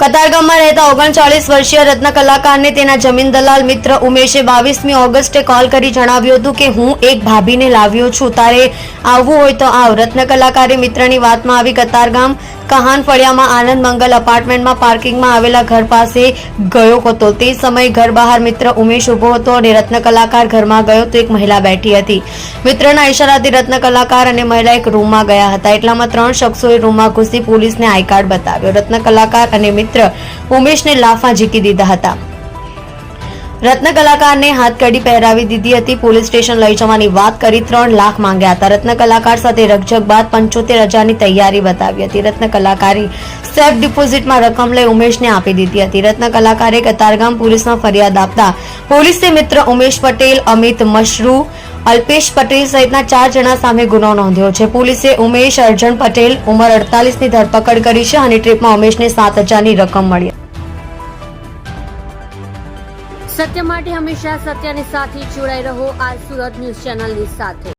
કતારગામમાં રહેતા 39 વર્ષીય રત્ન કલાકારને તેના જમીન દલાલ મિત્ર ઉમેશે 22મી ઓગસ્ટે કોલ કરી જણાવ્યું હતું કે હું એક ભાભીને લાવ્યો છું, તારે આવવું હોય તો આવ. રત્ન કલાકારે મિત્રની વાતમાં આવી કતારગામ કહાન ફળિયામાં આનંદ મંગલ અપાર્ટમેન્ટમાં પાર્કિંગમાં આવેલા ઘર પાસે ગયો હતો. તે સમયે ઘર બહાર મિત્ર ઉમેશ ઉભો હતો અને રત્ન કલાકાર ઘરમાં ગયો તો એક મહિલા બેઠી હતી. મિત્રના ઇશારાથી રત્ન કલાકાર અને મહિલા એક રૂમમાં ગયા હતા. એટલામાં 3 શખ્સોએ રૂમમાં ઘૂસી પોલીસને આઈ કાર્ડ બતાવ્યો. રત્ન કલાકાર અને મિત્ર ઉમેશને લાફા ઝીકી દીધા હતા. રત્ન કલાકારને હાથકડી પહેરાવી દીધી હતી. પોલીસ સ્ટેશન લઈ જવાની વાત કરી 3 લાખ માંગ્યા હતા. રત્ન કલાકાર સાથે રકઝક બાદ 75,000ની તૈયારી બતાવી હતી. રત્ન કલાકારે સેફ ડિપોઝિટમાં રકમ લઈ ઉમેશને આપી દીધી હતી. રત્ન કલાકારે કતારગામ પોલીસમાં ફરિયાદ આપતા પોલીસે મિત્ર ઉમેશ પટેલ, અમિત મશરૂ, અલ્પેશ પટેલ સહિતના 4 જણા સામે ગુનો નોંધ્યો છે. પોલીસે ઉમેશ અર્જણ પટેલ ઉંમર 48ની ધરપકડ કરી છે અને ટ્રીપમાં ઉમેશને 7,000ની રકમ મળી. સત્ય માટે હંમેશા સત્યની સાથે જોડાઈ રહો. આ સુરત ન્યૂઝ ચેનલની સાથે.